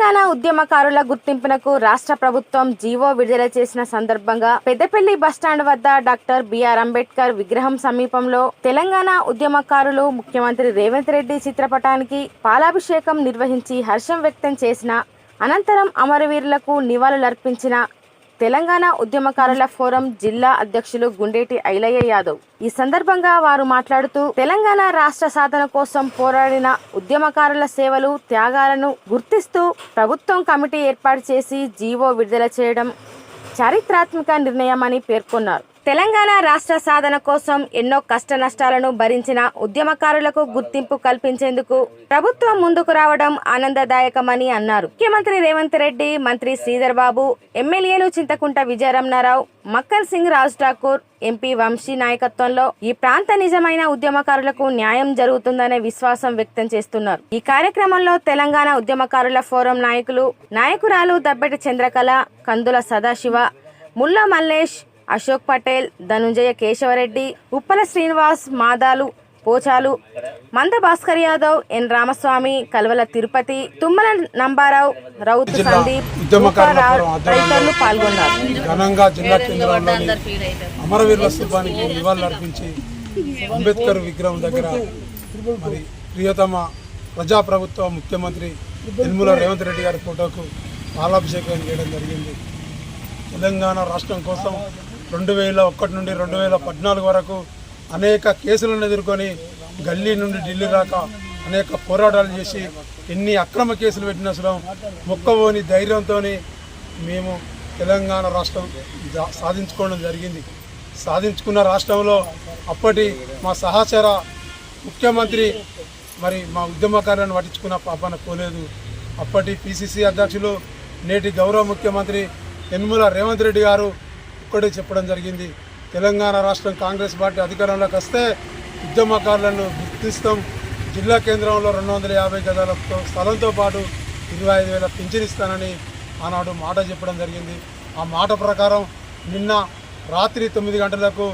తెలంగాణ ఉద్యమకారుల గుర్తింపునకు రాష్ట్ర ప్రభుత్వం జీవో విడుదల చేసిన సందర్భంగా పెద్దపల్లి బస్టాండ్ వద్ద డాక్టర్ బిఆర్ అంబేద్కర్ విగ్రహం సమీపంలో తెలంగాణ ఉద్యమకారులు ముఖ్యమంత్రి రేవంత్ రెడ్డి చిత్రపటానికి పాలాభిషేకం నిర్వహించి హర్షం వ్యక్తం చేసిన అనంతరం అమరవీరులకు నివాళులర్పించిన తెలంగాణ ఉద్యమకారుల ఫోరం జిల్లా అధ్యక్షులు గుండేటి ఐలయ్య యాదవ్. ఈ సందర్భంగా వారు మాట్లాడుతూ తెలంగాణ రాష్ట్ర సాధన కోసం పోరాడిన ఉద్యమకారుల సేవలు, త్యాగాలను గుర్తిస్తూ ప్రభుత్వం కమిటీ ఏర్పాటు చేసి జీవో విడుదల చేయడం చారిత్రాత్మక నిర్ణయమని పేర్కొన్నారు. తెలంగాణ రాష్ట్ర సాధన కోసం ఎన్నో కష్ట నష్టాలను భరించిన ఉద్యమకారులకు గుర్తింపు కల్పించేందుకు ప్రభుత్వం ముందుకు రావడం ఆనందదాయకమని అన్నారు. ముఖ్యమంత్రి రేవంత్ రెడ్డి, మంత్రి శ్రీధర్ బాబు, ఎమ్మెల్యేలు చింతకుంట విజయరమణారావు, మక్కన్ సింగ్, రాజ్ ఠాకూర్, ఎంపీ వంశీ నాయకత్వంలో ఈ ప్రాంత నిజమైన ఉద్యమకారులకు న్యాయం జరుగుతుందనే విశ్వాసం వ్యక్తం చేస్తున్నారు. ఈ కార్యక్రమంలో తెలంగాణ ఉద్యమకారుల ఫోరం నాయకురాలు దబ్బెటి చంద్రకళ, కందుల సదాశివ, ముల్లా మల్లేష్, అశోక్ పటేల్, ధనుంజయ కేశవరెడ్డి, ఉప్పల శ్రీనివాస్, మాదాలు పోచాలు, మంద భాస్కర్ యాదవ్, ఎన్ రామస్వామి, కల్వల తిరుపతి, తుమ్మల నంబారావు, రౌతు సందీప్, తదితరులు పాల్గొన్నారు. ఘనంగా జిల్లా కేంద్రంలోని అమరవీరుల స్థూపానికి నివాళులర్పించి అంబేద్కర్ విగ్రహం దగ్గర మరి ప్రియతమ ప్రజాప్రభుత్వ ముఖ్యమంత్రి యనమల రేవంత్ రెడ్డి గారి ఫోటోకు పాలాభిషేకం చేయడం జరిగింది. తెలంగాణ రాష్ట్రం కోసం 2001 నుండి 2014 వరకు అనేక కేసులను ఎదుర్కొని గల్లీ నుండి ఢిల్లీ దాకా అనేక పోరాటాలు చేసి ఎన్ని అక్రమ కేసులు పెట్టిన అసలు మొక్కబోని ధైర్యంతో మేము తెలంగాణ రాష్ట్రం సాధించుకోవడం జరిగింది. సాధించుకున్న రాష్ట్రంలో అప్పటి మా సహచర ముఖ్యమంత్రి మరి మా ఉద్యమకారులను పట్టించుకున్న పాపన పోలేదు. అప్పటి పిసిసి అధ్యక్షులు, నేటి గౌరవ ముఖ్యమంత్రి యనమల రేవంత్ రెడ్డి గారు ఒక్కడే చెప్పడం జరిగింది, తెలంగాణ రాష్ట్రం కాంగ్రెస్ పార్టీ అధికారంలోకి వస్తే ఉద్యమకారులను గుర్తిస్తాం, జిల్లా కేంద్రంలో 250 గజాల స్థలంతో పాటు 25,000 పింఛన్ ఇస్తానని ఆనాడు మాట చెప్పడం జరిగింది. ఆ మాట ప్రకారం నిన్న రాత్రి 9 గంటలకు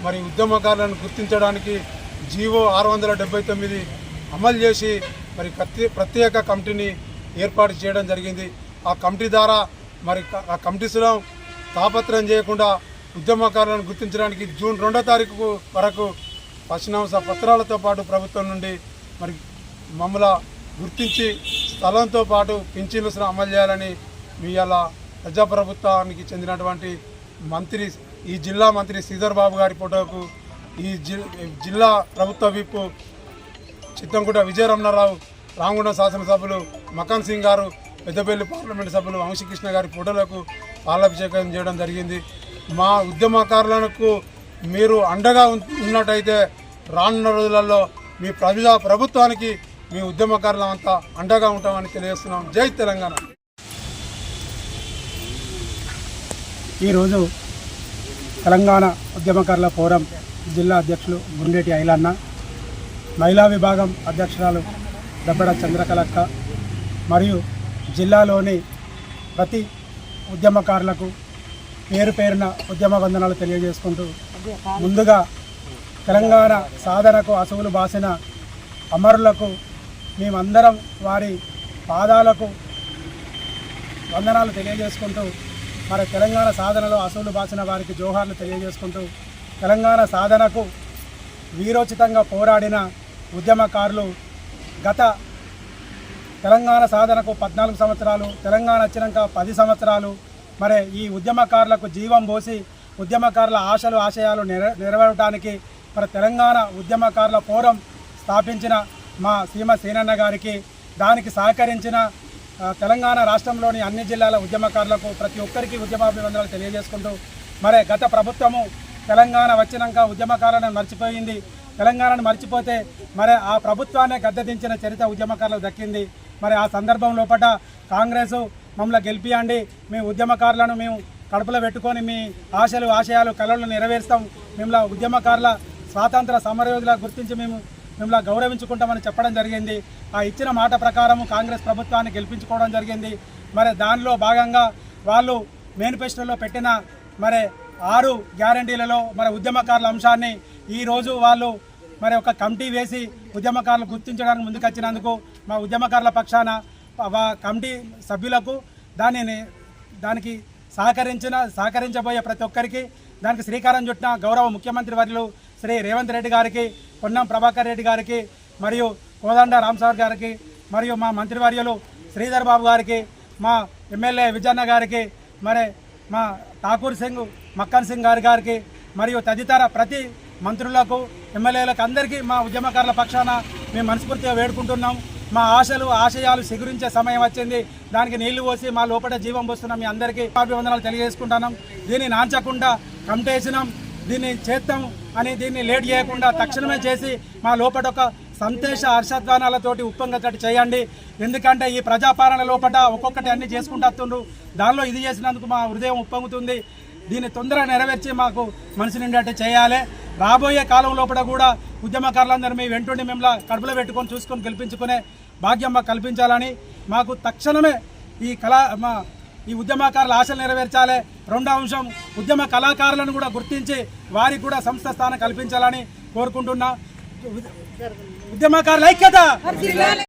మరి ఉద్యమకారులను గుర్తించడానికి జీవో 679 అమలు చేసి మరి ప్రత్యేక కమిటీని ఏర్పాటు చేయడం జరిగింది. ఆ కమిటీ ద్వారా మరి ఆ కమిటీలో తాపత్రయం చేయకుండా ఉద్యమకారులను గుర్తించడానికి జూన్ 2వ తారీఖు వరకు పశ్చిమాంశ పత్రాలతో పాటు ప్రభుత్వం నుండి మరి మమ్మల్ని గుర్తించి స్థలంతో పాటు పింఛన్లు అమలు చేయాలని మీ అలా ప్రజాప్రభుత్వానికి చెందినటువంటి మంత్రి, ఈ జిల్లా మంత్రి శ్రీధర్ బాబు గారి ఫోటోకు, ఈ జిల్లా ప్రభుత్వ విప్ చిత్తంకుట విజయరమణారావు, రామగుండం శాసనసభ్యులు మక్కన్ సింగ్ గారు, పెద్దపల్లి పార్లమెంటు సభ్యులు వంశీకృష్ణ గారి ఫోటోలకు పాలాభిషేకం చేయడం జరిగింది. మా ఉద్యమకారులకు మీరు అండగా ఉన్నట్టయితే రానున్న రోజులలో మీ ప్రభుత్వానికి మీ ఉద్యమకారులంతా అండగా ఉంటామని తెలియజేస్తున్నాం. జై తెలంగాణ. ఈరోజు తెలంగాణ ఉద్యమకారుల ఫోరం జిల్లా అధ్యక్షులు గుండేటి ఐలన్న, మహిళా విభాగం అధ్యక్షురాలు దబ్బెడ చంద్రకళక్క మరియు జిల్లాలోని ప్రతి ఉద్యమకారులకు పేరు పేరున ఉద్యమ వందనాలు తెలియజేసుకుంటూ, ముందుగా తెలంగాణ సాధనకు అసువులు బాసిన అమరులకు మేమందరం వారి పాదాలకు వందనాలు తెలియజేసుకుంటూ, మరి తెలంగాణ సాధనలో అసువులు బాసిన వారికి జోహార్లు తెలియజేసుకుంటూ, తెలంగాణ సాధనకు వీరోచితంగా పోరాడిన ఉద్యమకారులు గత తెలంగాణ సాధనకు 14 సంవత్సరాలు, తెలంగాణ వచ్చినాక 10 సంవత్సరాలు మరి ఈ ఉద్యమకారులకు జీవం పోసి ఉద్యమకారుల ఆశలు ఆశయాలు నెరవేరడానికి మరి తెలంగాణ ఉద్యమకారుల ఫోరం స్థాపించిన మా సీమ సేనన్న గారికి, దానికి సహకరించిన తెలంగాణ రాష్ట్రంలోని అన్ని జిల్లాల ఉద్యమకారులకు ప్రతి ఒక్కరికి ఉద్యమాభివందనాలు తెలియజేసుకుంటూ, మరి గత ప్రభుత్వము తెలంగాణ వచ్చినాక ఉద్యమకారులను మర్చిపోయింది. తెలంగాణను మర్చిపోతే మరి ఆ ప్రభుత్వాన్ని గద్దెదించిన చరిత్ర ఉద్యమకారులకు దక్కింది. మరి ఆ సందర్భం లోపల కాంగ్రెసు మమ్మల్ని గెలిపియండి, మీ ఉద్యమకారులను మేము కడుపులో పెట్టుకొని మీ ఆశలు ఆశయాలు కలలను నెరవేరుస్తాం, మిమ్మల్ని ఉద్యమకారుల స్వాతంత్ర సమరయోధుల గుర్తించి మిమ్మల్ని గౌరవించుకుంటామని చెప్పడం జరిగింది. ఆ ఇచ్చిన మాట ప్రకారం కాంగ్రెస్ ప్రభుత్వాన్ని గెలిపించుకోవడం జరిగింది. మరి దానిలో భాగంగా వాళ్ళు మేనిఫెస్టోలో పెట్టిన మరి 6 గ్యారంటీలలో మరి ఉద్యమకారుల అంశాన్ని ఈరోజు వాళ్ళు మరి ఒక కమిటీ వేసి ఉద్యమకారులు గుర్తించడానికి ముందుకొచ్చినందుకు మా ఉద్యమకారుల పక్షాన కమిటీ సభ్యులకు దానికి సహకరించబోయే ప్రతి ఒక్కరికి, దానికి శ్రీకారం చుట్టిన గౌరవ ముఖ్యమంత్రి వర్యులు శ్రీ రేవంత్ రెడ్డి గారికి, పొన్నం ప్రభాకర్ రెడ్డి గారికి, మరియు కోదండ రామసాగర్ గారికి, మరియు మా మంత్రివర్యులు శ్రీధర్ బాబు గారికి, మా ఎమ్మెల్యే విజయన్న గారికి, మరి మా ఠాకూర్ సింగ్ మక్కన్ సింగ్ గారికి, మరియు తదితర ప్రతి మంత్రులకు, ఎమ్మెల్యేలకు అందరికీ మా ఉద్యమకారుల పక్షాన మేము మనస్ఫూర్తిగా వేడుకుంటున్నాం. మా ఆశయాలు సిగురించే సమయం వచ్చింది. దానికి నీళ్లు పోసి మా లోపల జీవం పోస్తున్నాం. మీ అందరికీ అభివందనాలు తెలియజేసుకుంటున్నాం. దీన్ని నాంచకుండా కమిటేసినాం, దీన్ని చేద్దాం అని దీన్ని లేట్ చేయకుండా తక్షణమే చేసి మా లోపల ఒక సంతోష హర్షధ్వానాలతోటి ఉప్పొంగేటట్టు చేయండి. ఎందుకంటే ఈ ప్రజాపాలన లోపల ఒక్కొక్కటి అన్ని చేసుకుంటూ వస్తుండ్రు. దానిలో ఇది చేసినందుకు మా హృదయం ఉప్పొంగుతుంది. దీన్ని తొందరగా నెరవేర్చి మాకు మనసు నిండేట్టు చేయాలి. రాబోయే కాలం లోపల కూడా ఉద్యమకారులందరూ మీ వెంటుండి మిమ్మల్ని కడుపులో పెట్టుకొని చూసుకొని గెలిపించుకునే భాగ్యం మాకు కల్పించాలని, మాకు తక్షణమే ఈ ఉద్యమకారుల ఆశలు నెరవేర్చాలి. రెండో అంశం, ఉద్యమ కళాకారులను కూడా గుర్తించి వారికి కూడా సంస్థ స్థానం కల్పించాలని కోరుకుంటున్నా. ఉద్యమకారుల ఐక్యత.